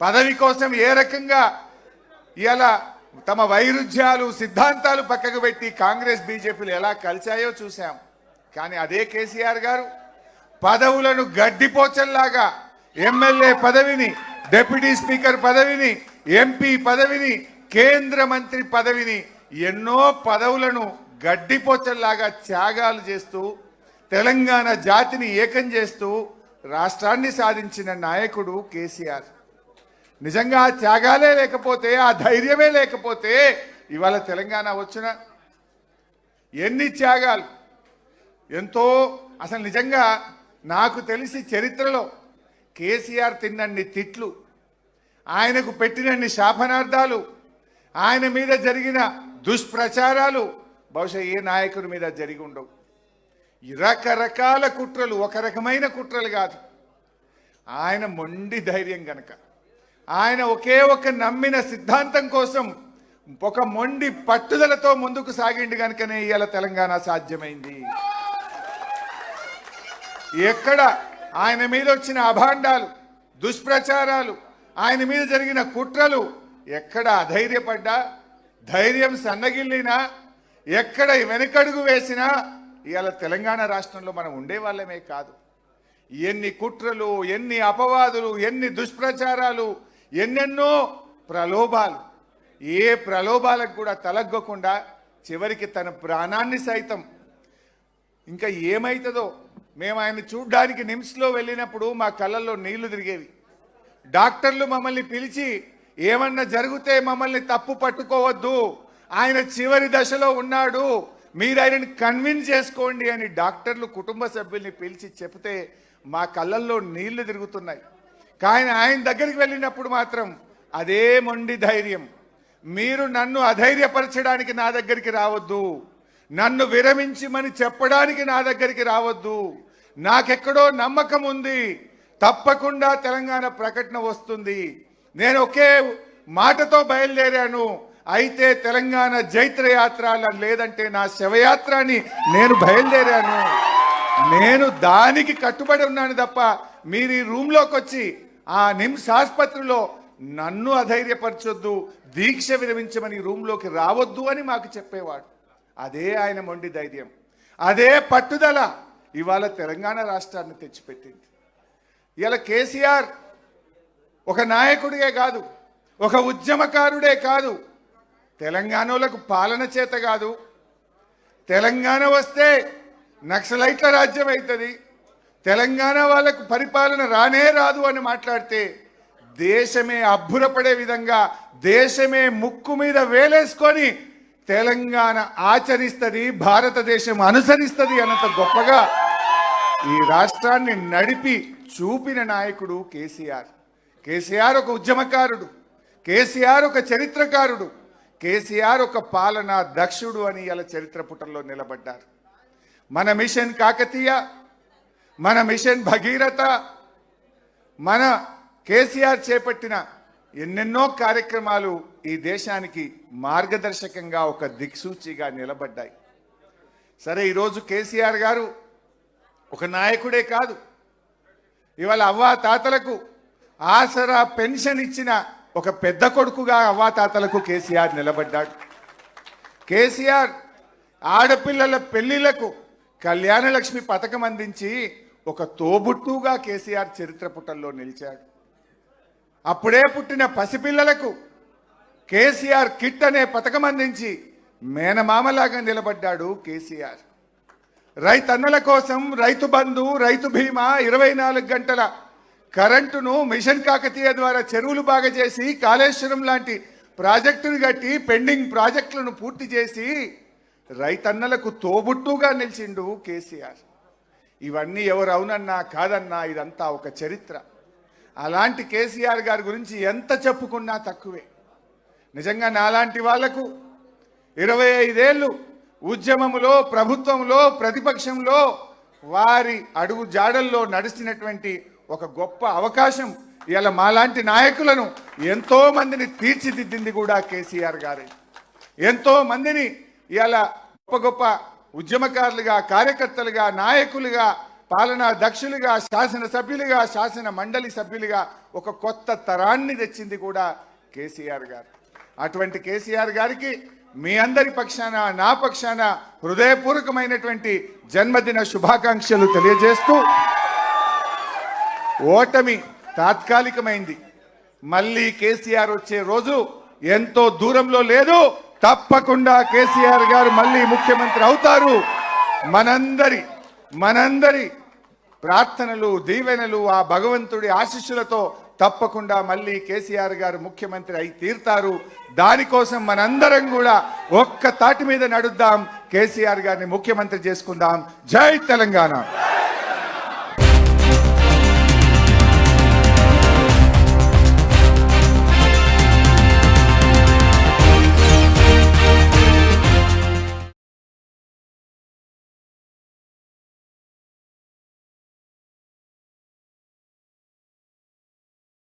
పదవి కోసం ఏ రకంగా ఇలా తమ వైరుధ్యాలు సిద్ధాంతాలు పక్కకు పెట్టి కాంగ్రెస్ బీజేపీలు ఎలా కలిశాయో చూసాం. కానీ అదే కేసీఆర్ గారు పదవులను గడ్డిపోచల్లాగా ఎమ్మెల్యే పదవిని, డిప్యూటీ స్పీకర్ పదవిని, ఎంపీ పదవిని, కేంద్ర మంత్రి పదవిని, ఎన్నో పదవులను గడ్డిపోచల్లాగా త్యాగాలు చేస్తూ తెలంగాణ జాతిని ఏకం చేస్తూ రాష్ట్రాన్ని సాధించిన నాయకుడు కేసీఆర్. నిజంగా ఆ త్యాగాలే లేకపోతే, ఆ ధైర్యమే లేకపోతే ఇవాళ తెలంగాణ వచ్చిన ఎన్ని త్యాగాలు, ఎంతో. అసలు నిజంగా నాకు తెలిసి చరిత్రలో కేసీఆర్ తిన్నన్ని తిట్లు, ఆయనకు పెట్టినన్ని శాపనార్థాలు, ఆయన మీద జరిగిన దుష్ప్రచారాలు బహుశా ఏ నాయకుడి మీద జరిగి ఉండవు. రకరకాల కుట్రలు, ఒక రకమైన కుట్రలు కాదు. ఆయన మొండి ధైర్యం గనక, ఆయన ఒకే ఒక నమ్మిన సిద్ధాంతం కోసం ఒక మొండి పట్టుదలతో ముందుకు సాగిండి గనుకనే ఇవాళ తెలంగాణ సాధ్యమైంది. ఎక్కడ ఆయన మీద వచ్చిన అభాండాలు, దుష్ప్రచారాలు, ఆయన మీద జరిగిన కుట్రలు ఎక్కడ అధైర్యపడ్డా, ధైర్యం సన్నగిల్లినా, ఎక్కడ వెనకడుగు వేసినా ఇవాళ తెలంగాణ రాష్ట్రంలో మనం ఉండేవాళ్ళమే కాదు. ఎన్ని కుట్రలు, ఎన్ని అపవాదులు, ఎన్ని దుష్ప్రచారాలు, ఎన్నెన్నో ప్రలోభాలు, ఏ ప్రలోభాలకు కూడా తలగ్గకుండా చివరికి తన ప్రాణాన్ని సైతం, ఇంకా ఏమవుతుందో మేము ఆయన చూడ్డానికి నిమ్స్లో వెళ్ళినప్పుడు మా కళ్ళల్లో నీళ్లు తిరిగేవి. డాక్టర్లు మమ్మల్ని పిలిచి ఏమన్నా జరిగితే మమ్మల్ని తప్పు పట్టుకోవద్దు, ఆయన చివరి దశలో ఉన్నాడు, మీరు ఆయనని కన్విన్స్ చేసుకోండి అని డాక్టర్లు కుటుంబ సభ్యుల్ని పిలిచి చెప్తే మా కళ్ళల్లో నీళ్లు తిరుగుతున్నాయి. కానీ ఆయన దగ్గరికి వెళ్ళినప్పుడు మాత్రం అదే మొండి ధైర్యం, మీరు నన్ను అధైర్యపరచడానికి నా దగ్గరికి రావద్దు, నన్ను విరమించమని చెప్పడానికి నా దగ్గరికి రావద్దు, నాకెక్కడో నమ్మకం ఉంది, తప్పకుండా తెలంగాణ ప్రకటన వస్తుంది, నేను ఒకే మాటతో బయలుదేరాను, అయితే తెలంగాణ జైత్రయాత్ర లేదంటే నా శవయాత్ర అని నేను బయలుదేరాను, నేను దానికి కట్టుబడి ఉన్నాను తప్ప మీరు ఈ రూమ్లోకి వచ్చి ఆ నిమ్స్ ఆసుపత్రిలో నన్ను అధైర్యపరచొద్దు, దీక్ష విరమించమని రూమ్లోకి రావద్దు అని మాకు చెప్పేవాడు. అదే ఆయన మొండి ధైర్యం, అదే పట్టుదల ఇవాళ తెలంగాణ రాష్ట్రాన్ని తెచ్చిపెట్టింది. ఇవాళ కేసీఆర్ ఒక నాయకుడిగే కాదు, ఒక ఉద్యమకారుడే కాదు, తెలంగాణలకు పాలన చేత కాదు, తెలంగాణ వస్తే నక్సలైట్ల రాజ్యం అవుతుంది, తెలంగాణ వాళ్ళకు పరిపాలన రానే రాదు అని మాట్లాడితే దేశమే అబ్బురపడే విధంగా, దేశమే ముక్కు మీద వేలేసుకొని తెలంగాణ ఆచరిస్తుంది, భారతదేశం అనుసరిస్తుంది అన్నంత గొప్పగా ఈ రాష్ట్రాన్ని నడిపి చూపిన నాయకుడు కేసీఆర్. కేసీఆర్ ఒక ఉద్యమకారుడు, కేసీఆర్ ఒక చరిత్రకారుడు, కేసీఆర్ ఒక పాలనా దక్షుడు అని ఇలా చరిత్ర పుటల్లో నిలబడ్డారు. మన మిషన్ కాకతీయ, మన మిషన్ భగీరథ, మన కేసీఆర్ చేపట్టిన ఎన్నెన్నో కార్యక్రమాలు ఈ దేశానికి మార్గదర్శకంగా ఒక దిక్సూచిగా నిలబడ్డాయి. సరే, ఈరోజు కేసీఆర్ గారు ఒక నాయకుడే కాదు, ఇవాళ అవ్వాతాతలకు ఆసరా పెన్షన్ ఇచ్చిన ఒక పెద్ద కొడుకుగా అవ్వాతాతలకు కేసీఆర్ నిలబడ్డాడు. కేసీఆర్ ఆడపిల్లల పెళ్లిళ్లకు కళ్యాణలక్ష్మి పథకం అందించి ఒక తోబుట్టుగా కేసీఆర్ చరిత్ర పుటల్లో నిలిచాడు. అప్పుడే పుట్టిన పసిపిల్లలకు కేసీఆర్ కిట్ అనే పథకం అందించి మేనమామలాగా నిలబడ్డాడు కేసీఆర్. రైతన్నల కోసం రైతు బంధు, రైతు బీమా, 24 గంటల కరెంటును మిషన్ కాకతీయ ద్వారా చెరువులు బాగా చేసి, కాళేశ్వరం లాంటి ప్రాజెక్టును కట్టి పెండింగ్ ప్రాజెక్టులను పూర్తి చేసి రైతన్నలకు తోబుట్టుగా నిలిచిండు కేసీఆర్. ఇవన్నీ ఎవరు అవునన్నా కాదన్నా ఇదంతా ఒక చరిత్ర. అలాంటి కేసీఆర్ గారి గురించి ఎంత చెప్పుకున్నా తక్కువే. నిజంగా నాలాంటి వాళ్లకు 25 ఏళ్ళు ఉద్యమంలో, ప్రభుత్వంలో, ప్రతిపక్షంలో వారి అడుగు జాడల్లో నడిచినటువంటి ఒక గొప్ప అవకాశం ఇవాళ మాలాంటి నాయకులను ఎంతో మందిని తీర్చిదిద్దింది కూడా కేసీఆర్ గారే. ఎంతో మందిని ఇవాళ గొప్ప గొప్ప ఉద్యమకారులుగా, కార్యకర్తలుగా, నాయకులుగా పాలనా దక్షులుగా, శాసనసభ్యులుగా, శాసన మండలి సభ్యులుగా ఒక కొత్త తరాన్ని తెచ్చింది కూడా కేసీఆర్ గారు. అటువంటి కేసీఆర్ గారికి మీ అందరి పక్షాన, నా పక్షాన హృదయపూర్వకమైనటువంటి జన్మదిన శుభాకాంక్షలు తెలియజేస్తూ, ఓటమి తాత్కాలికమైంది, మళ్ళీ కేసీఆర్ వచ్చే రోజు ఎంతో దూరంలో లేదు. తప్పకుండా కేసీఆర్ గారు మళ్ళీ ముఖ్యమంత్రి అవుతారు. మనందరి ప్రార్థనలు, దీవెనలు, ఆ భగవంతుడి ఆశీస్సులతో తప్పకుండా మళ్ళీ కేసీఆర్ గారు ముఖ్యమంత్రి అయి తీరుతారు. దానికోసం మనందరం కూడా ఒక్క తాటి మీద నడుద్దాం, కేసీఆర్ గారిని ముఖ్యమంత్రి చేసుకుందాం. జై తెలంగాణ.